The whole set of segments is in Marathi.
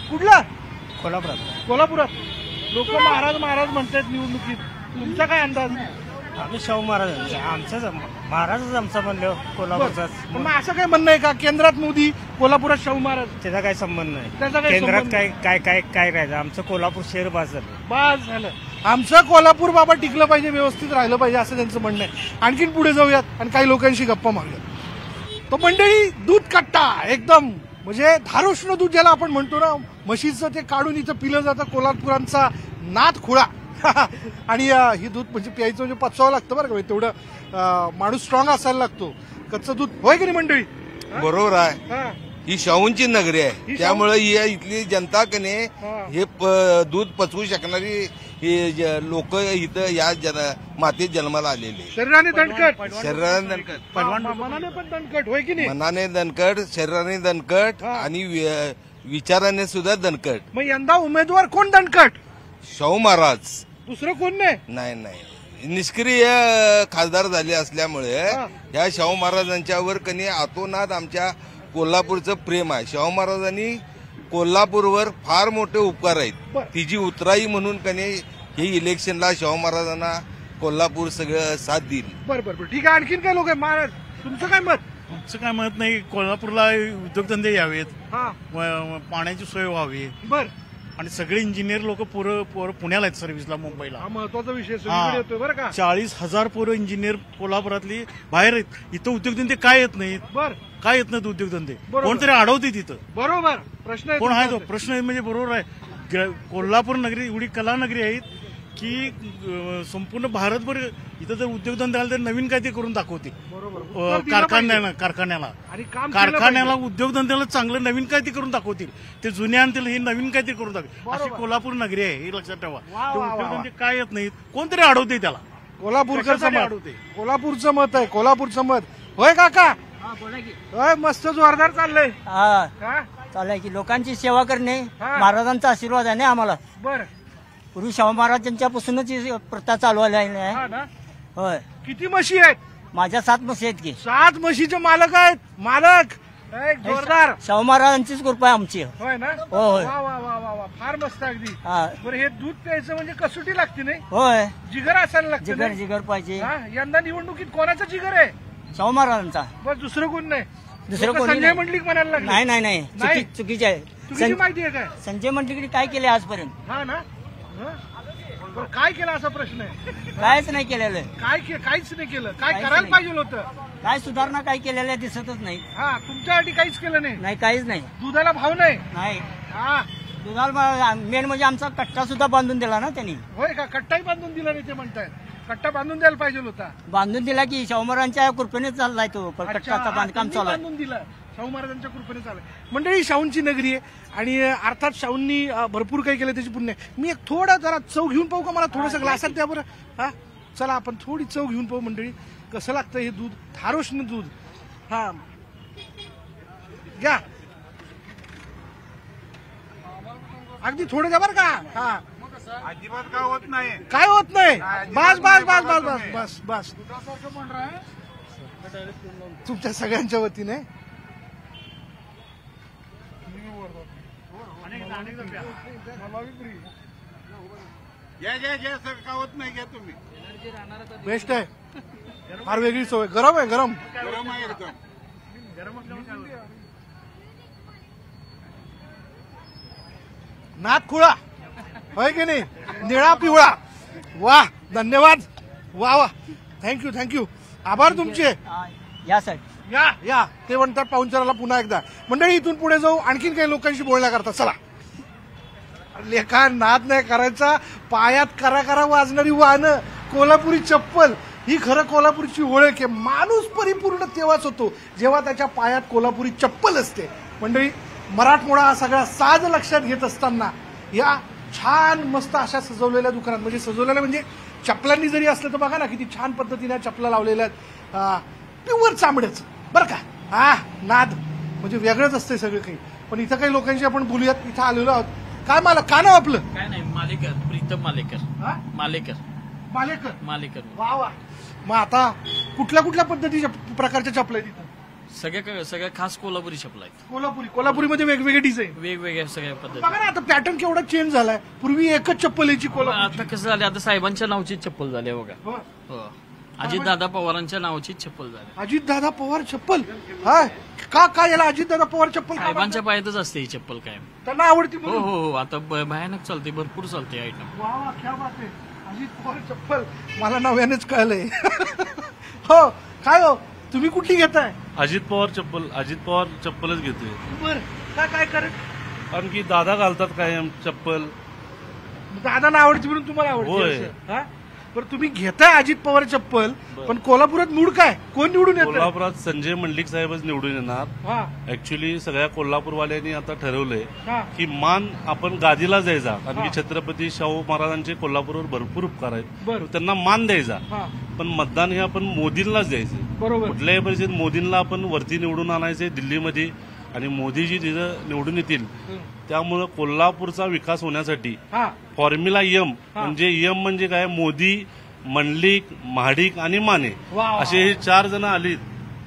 कुठला? कोल्हापुरात. कोल्हापुरात. लोक महाराज महाराज म्हणतात निवडणुकीत, तुमचा काय अंदाज? आम्ही शाहू महाराजांचा, आमचाच महाराजच आमचा म्हणलं कोल्हापूरचाच. मग असं काय म्हणणं आहे का केंद्रात मोदी, कोल्हापुरात शाहू महाराज? त्याचा काही संबंध नाही. त्याचा काही केंद्रात संबंध काय काय काय काय राहायचं, आमचं कोल्हापूर शहर बाज झालं. बास झालं. आमचं कोल्हापूर बाबा टिकलं पाहिजे, व्यवस्थित राहिलं पाहिजे असं त्यांचं म्हणणं आहे. आणखीन पुढे जाऊयात आणि काही लोकांशी गप्पा मारूयात. तो मंडळी दूध कट्टा एकदम म्हणजे धारोष्ण दूध ज्याला आपण म्हणतो ना, म्हशीचं ते काढून इथं पिलं जातं. कोल्हापुरांचा नाद खुळा. आणि ही दूध म्हणजे प्यायचं म्हणजे पचवावं लागतं बरं का, तेवढं माणूस स्ट्रॉंग असायला लागतो. कच्चं दूध होय की नाही मंडळी? बरोबर आहे. ही शाहूंची नगरी आहे, त्यामुळे इथली जनता कने हे दूध पचवू शकणारी लोक इथं या मातीत जन्माला आलेले. शरीराने दणकट, शरीराने दणकट, मनाने पण दणकट होय की नाही? मनाने दणकट, शरीराने दणकट आणि विचाराने सुद्धा दणकट. मग यंदा उमेदवार कोण दणकट? शाहू महाराज, दुसरं कोण नाही? नाही. निष्क्रिय खासदार झाले असल्यामुळे या शाहू महाराजांच्यावर कनी आतोनात आमच्या कोल्हापूरचं प्रेम आहे. शाहू महाराजांनी कोल्हापूरवर फार मोठे उपकार आहेत. तिची उतराई म्हणून कनी हे इलेक्शनला शाहू महाराजांना कोल्हापूर सगळं साथ देईल. बरं ठीक आहे. आणखीन काय लोक आहे? महाराज तुमचं काय मत? आमचं काय मत नाही. कोल्हापूरला उद्योगधंदे यावेत, पाण्याची सोय व्हावी. बर. आणि सगळे इंजिनियर लोक पोरं पुण्याला आहेत सर्व्हिसला, मुंबईला. हा महत्वाचा विषय येतोय बरं का. 40,000 पोरं इंजिनियर कोल्हापुरातली बाहेर आहेत. इथं उद्योगधंदे काय येत नाहीत? बर. काय येत नाहीत उद्योगधंदे? कोणतरी अडवते तिथं. बरोबर. प्रश्न कोण आहे तो? प्रश्न आहे म्हणजे बरोबर आहे. कोल्हापूर नगरी एवढी कला नगरी आहे की संपूर्ण भारतभर इथं जर उद्योगधंदे आले तर नवीन काहीतरी करून दाखवते. कारखान्याला उद्योगधंद्याला चांगलं नवीन काहीतरी करून दाखवतील. ते जुन्या आणतील, हे नवीन काहीतरी करून दाखवतील. अशी कोल्हापूर नगरी आहे, हे लक्षात ठेवा. उद्योगधंदे काय येत नाहीत, कोणतरी अडवते त्याला. कोल्हापूरचं मत आहे, कोल्हापूरचं मत. होय काका? होय, मस्त जोरदार चाललंय. चाललंय की लोकांची सेवा करणे महाराजांचा आशीर्वाद आहे ना आम्हाला. बर. पूर्वी शाहू महाराजांच्यापासूनच प्रथा चालू आहे. होय. किती म्हशी आहेत? माझ्या 7 म्हशी आहेत की. 7 म्हशीचे मालक आहेत. मालक जोरदार. शाहू महाराजांचीच कृपा आहे आमची. होय ना? होय. वा वा वा वा वा, फार मस्त अगदी. बरं, हे दूध प्यायचं म्हणजे कसोटी लागते नाही? होय. जिगर असायला लागतं. जिगर पाहिजे. यंदा निवडणुकीत कोणाचा जिगर आहे? शाहू महाराजांचा. बस, दुसरं कोण नाही? दुसरं कोणी संजय मंडलिक म्हणायला लागले. नाही. चुकीचे आहे. चुकीची माहिती आहे काय? संजय मंडलिकने काय केले आजपर्यंत? हा ना. बरं, काय केलं असा प्रश्न आहे? कायच नाही केलेलं. काहीच नाही केलं. काय करायला पाहिजे होतं? काय सुधारणा काय केलेल्या दिसतच नाही. तुमच्यासाठी काहीच केलं नाही? नाही, काहीच नाही. दुधाला भाव नाही? नाही. दुधाला मेन म्हणजे आमचा कट्टा सुद्धा बांधून दिला ना त्यांनी. होय का? कट्टाही बांधून दिला नाही ते म्हणतायत. कट्टा बांधून द्यायला पाहिजे होता. बांधून दिला की शाहू महाराजांच्या कृपेने चाललाय तो कट्टाचा बांधकाम चालू आहे. बांधून दिला, शाहू महाराजांच्या कृपेने चाललाय. मंडळी, शाहूंची नगरी आहे आणि अर्थात शाहूंनी भरपूर काही केलं, त्याची पुण्य. मी एक थोडा जरा चव घेऊन पाहू का? मला थोडंसं ग्लासात द्या बरं. हा, चला आपण थोडी चव घेऊन पाहू मंडळी, कसं लागतं हे दूध, धारोष्ण दूध. हा, घ्या, अगदी थोडं द्या बरं का. हा, अजिबात काय होत नाही. काय होत नाही. बस बस बस बस बस बस बस. तुमच्या सगळ्यांच्या वतीने घ्या सर, काय होत नाही. घ्या तुम्ही. बेस्ट आहे. फार वेगळी सवय. गरम आहे, गरम आहे एकदम. नाद खुळा होय की नाही? निळा पिवळा. वा, धन्यवाद. वा वा, थँक्यू. आभार तुमचे. या साहेब, या. ते म्हणतात पाहुणचाराला पुन्हा एकदा. मंडळी, इथून पुढे जाऊ, आणखीन काही लोकांशी बोलण्याकरता. चला. लेखा नाद नाही करायचा. पायात करा वाजणारी वाहनं, कोल्हापुरी चप्पल, ही खरं कोल्हापूरची ओळख आहे. माणूस परिपूर्ण तेव्हाच होतो जेव्हा त्याच्या पायात कोल्हापुरी चप्पल असते. मंडळी, मराठमोळा हा सगळा साज लक्षात घेत असताना या छान मस्त अशा सजवलेल्या दुकानात, म्हणजे सजवलेल्या म्हणजे चपलांनी जरी असलं तर बघा ना किती छान पद्धतीने चपला लावलेल्या आहेत. प्युअर चामड्याचं बरं का. नाद म्हणजे वेगळंच असतंय सगळं काही. पण इथं काही लोकांशी आपण बोलूयात. इथं आलेलो आहोत. काय का नाव आपलं? काय नाही, मालेकर, प्रीतम मालेकर. मालेकर. वा वा. मग आता कुठल्या प्रकारच्या चपला आहेत इथं? सगळ्या खास कोल्हापुरी चप्पल आहेत. कोल्हापुरीमध्ये वेगवेगळे डिझाईन, वेगवेगळ्या सगळ्या पद्धती. बघा ना आता पॅटर्न केवढा चेंज झालाय. पूर्वी एकच चप्पल यायची आता कसं झालं, आता साहेबांच्या नावाची चप्पल झाली आहे बघा. हो, अजितदादा पवारांच्या नावाची चप्पल झाली. अजितदादा पवार चप्पल, हा का काय याला अजितदादा पवार चप्पल साहेबांच्या पायातच असते ही चप्पल कायम. त्यांना आवडती हो हो हो, आता भयानक चालते, भरपूर चालते आयटम. वा वा, क्या बात आहे. अजित पवार चप्पल मला नव्यानेच कळलंय. हो काय हो, तुम्ही कुठली घेताय? अजित पवार चप्पलच घेतोय. बर, काय करत? कारण की दादा घालतात कायम चप्पल. दादांना आवडती म्हणून तुम्हाला आवडते होय. असं, हा? बरं तुम्ही घेताय अजित पवार चप्पल, पण कोल्हापुरात मूड काय, कोण निवडून येतं? कोल्हापुरात संजय मंडलिक साहेबच निवडून येणार. हा ऍक्च्युली सगळ्या कोल्हापूरवाल्यांनी आता ठरवलंय हा की मान आपण गादीला द्यायचा, कारण की छत्रपती शाहू महाराजांचे कोल्हापूरवर भरपूर उपकार आहेत. बरं. त्यांना मान द्यायचा, हा पण मतदान हे आपण मोदींनाच द्यायचं. बरोबर. कुठल्याही परिस्थितीत मोदींना आपण वरती निवडून आणायचे दिल्लीमध्ये, आणि मोदीजी तिथं निवडून येतील. त्यामुळं कोल्हापूरचा विकास होण्यासाठी हा फॉर्म्युला एम म्हणजे एम म्हणजे काय, मोदी, मंडलिक, महाडिक आणि माने वा वा. असे हे 4 जण आलीत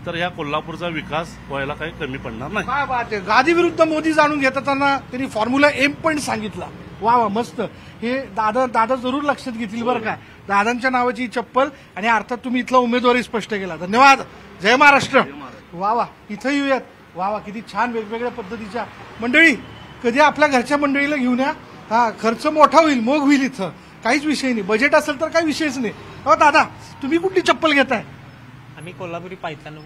तर ह्या कोल्हापूरचा विकास व्हायला काही कमी पडणार नाही. काय बात आहे. गादी विरुद्ध मोदी जाणून घेताना त्यांनी फॉर्म्युला एम पण सांगितला. वा वा, मस्त. हे दादा जरूर लक्षात घेतील बरं का. दादांच्या नावाची चप्पल, आणि अर्थात तुम्ही इथला उमेदवारी स्पष्ट केला. धन्यवाद. जय महाराष्ट्र. वा वा, इथं येऊयात. वा वा, किती छान वेगवेगळ्या पद्धतीच्या मंडळी. कधी आपल्या घरच्या मंडळीला घेऊन या. हा, खर्च मोठा होईल, मोग होईल, इथं काहीच विषय नाही. बजेट असेल तर काही विषयच नाही. हो दादा, तुम्ही कुठली चप्पल घेताय? आम्ही कोल्हापुरी पायथन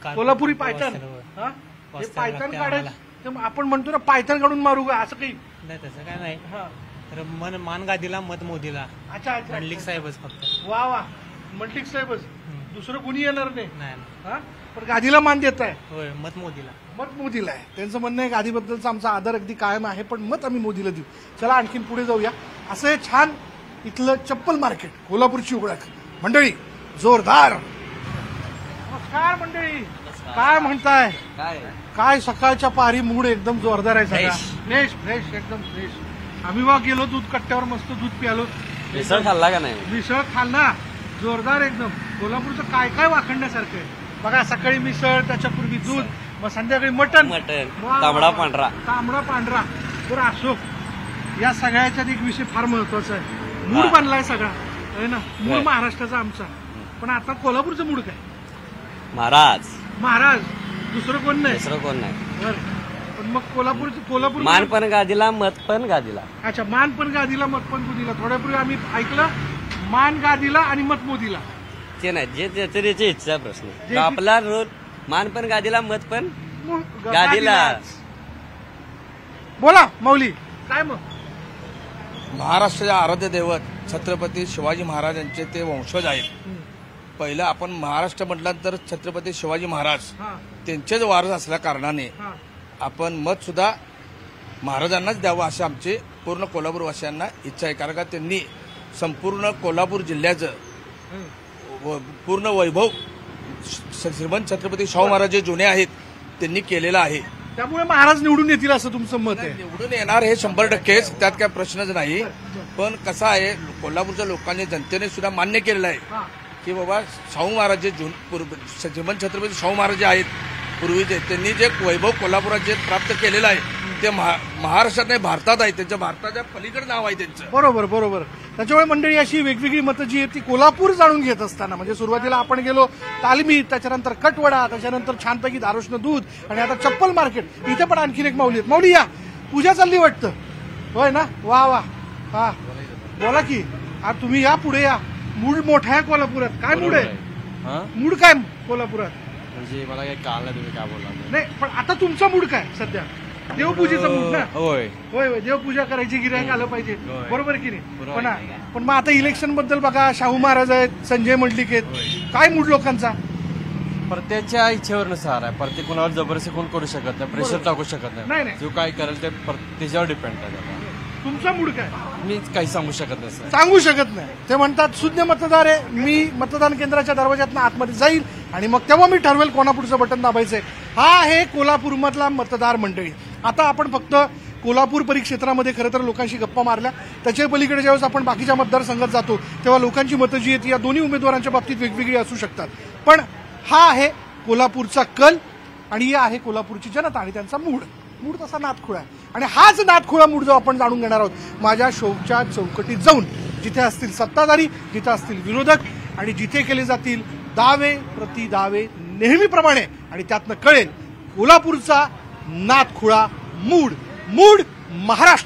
कोल्हापुरी पायथन. हा, हे पायथन काढायचं आपण म्हणतो ना, पायथन काढून मारू का, असं काही नाही, तसं काय नाही. हा. तर मान गादीला मत मोदीला. अच्छा अच्छा. मंडलिक साहेबच फक्त. वा वा, मंडलिक साहेबच, दुसरं कोणी येणार नाही. नाही. हा, पण गादीला मान देत आहे. होय, मत मोदीला. मत मोदीला आहे. त्यांचं म्हणणं आहे गादीबद्दलचा आमचा आदर अगदी कायम आहे, पण मत आम्ही मोदीला देऊ. चला आणखीन पुढे जाऊया. असं हे छान इथलं चप्पल मार्केट, कोल्हापूरची ओळख. मंडळी जोरदार. नमस्कार मंडळी, काय म्हणताय? काय सकाळच्या पारी मूड एकदम जोरदार आहे सगळा. फ्रेश एकदम फ्रेश. आम्ही वा गेलो दूध कट्ट्यावर, मस्त दूध प्यालो. मिसळ खाल्ला का नाही? मिसळ खाल्ला, जोरदार एकदम. कोल्हापूरचं काय काय वाखणण्यासारखं आहे बघा. सकाळी मिसळ, त्याच्यापूर्वी दूध, मग संध्याकाळी मटण. तांबडा पांढरा. बरं असो, या सगळ्याच्या एक विषय फार महत्वाचा आहे. मूड बनलाय सगळा आहे ना, मूड महाराष्ट्राचा आमचा. पण आता कोल्हापूरचं मूड काय? महाराज, दुसरं कोण नाही. बरं, पण मग कोल्हापूर मान पण गादीला, मत पण गादीला. अच्छा, मान पण गादीला, मत पण मोदीला. थोड्यापूर्वी आम्ही ऐकलं मान गादीला आणि मत मोदीला. ते नाही, जे त्याची इच्छा प्रश्न. आपला रोल मान पण गादीला, मत पण गादीला. बोला माऊली, काय मग? महाराष्ट्राचे आराध्य दैवत छत्रपती शिवाजी महाराजांचे ते वंशज आहेत. पहिलं आपण महाराष्ट्र म्हटलं तर छत्रपती शिवाजी महाराज त्यांचेच वारस असल्या कारणाने आपण मत सुद्धा महाराजांनाच द्यावं अशी आमची पूर्ण कोल्हापूरवासियांना इच्छा आहे. कारण का त्यांनी संपूर्ण कोल्हापूर जिल्ह्याचं पूर्ण वैभव श्रीमंत छत्रपती शाहू महाराज जे जुने आहेत त्यांनी केलेलं आहे. त्यामुळे महाराज निवडून येतील असं तुमचं मत आहे? निवडून येणार हे 100%, त्यात काय प्रश्नच नाही. पण कसं आहे, कोल्हापूरच्या लोकांनी, जनतेने सुद्धा मान्य केलेलं आहे की बाबा शाहू महाराज जे श्रीमंत छत्रपती शाहू महाराज जे आहेत पूर्वीचे, त्यांनी जे वैभव कोल्हापुरात जे प्राप्त केलेलं आहे ते महाराष्ट्रात नाही, भारतात आहे. त्यांच्या भारताच्या पलीकडे नाव आहे त्यांचं. बरोबर. त्याच्यामुळे मंडळी अशी वेगवेगळी मतं जी आहेत ती कोल्हापूर जाणून घेत असताना, म्हणजे सुरुवातीला आपण गेलो तालमीत, त्याच्यानंतर कटवडा, त्याच्यानंतर छानपैकी दारुष्ण दूध, आणि आता चप्पल मार्केट. इथे पण आणखीन एक माऊली आहेत. माऊली, या पूजा चालली वाटतं, होय ना? वा. हा, बोला की. तुम्ही या पुढे या. मूड मोठा आहे कोल्हापुरात. काय मूड आहे? मूड काय कोल्हापुरात? म्हणजे मला काही कळलं नाही तुम्ही काय बोला. नाही, पण आता तुमचा मूड काय सध्या? देवपूजेचा मूड ना? होय, देवपूजा करायची, गिऱ्हाईक आलं पाहिजे. बरोबर की नाही? पण मग आता इलेक्शन बद्दल बघा, शाहू महाराज आहेत, संजय मंडलिक आहेत, काय मूड लोकांचा? प्रत्येकाच्या इच्छेवर आहे. प्रत्येक कोणावर जबरदस्ती कोण करू शकत नाही, प्रेशर टाकू शकत नाही. जो काय करेल ते त्याच्यावर डिपेंड आहे. तुमचा मूड काय? मी काही सांगू शकत नाही. सांगू शकत नाही. ते म्हणतात शून्य मतदार आहे, मी मतदान केंद्राच्या दरवाज्यातनं आतमध्ये जाईल आणि मग तेव्हा मी ठरवेल कोल्हापूरचं बटन दाबायचंय. हा आहे कोल्हापूरमधला मतदार मंडळी. आता आपण फक्त कोल्हापूर परिक्षेत्रामध्ये खरं तर लोकांशी गप्पा मारल्या. त्याच्या पलीकडे ज्यावेळेस आपण बाकीच्या मतदारसंघात जातो तेव्हा लोकांची मतं जी आहेत या दोन्ही उमेदवारांच्या बाबतीत वेगवेगळी असू शकतात. पण हा आहे कोल्हापूरचा कल, आणि ही आहे कोल्हापूरची जनता आणि त्यांचा मूड तसा नादखुळा आहे. आणि हाच नादखुळा मूड जो आपण जाणून घेणार आहोत माझ्या शोच्या चौकटीत जाऊन, जिथे असतील सत्ताधारी, जिथे असतील विरोधक आणि जिथे केले जातील दावे प्रतिदावे नेहमीप्रमाणे, आणि त्यातनं कळेल कोल्हापूरचा नादखुळा मूड महाराष्ट्र.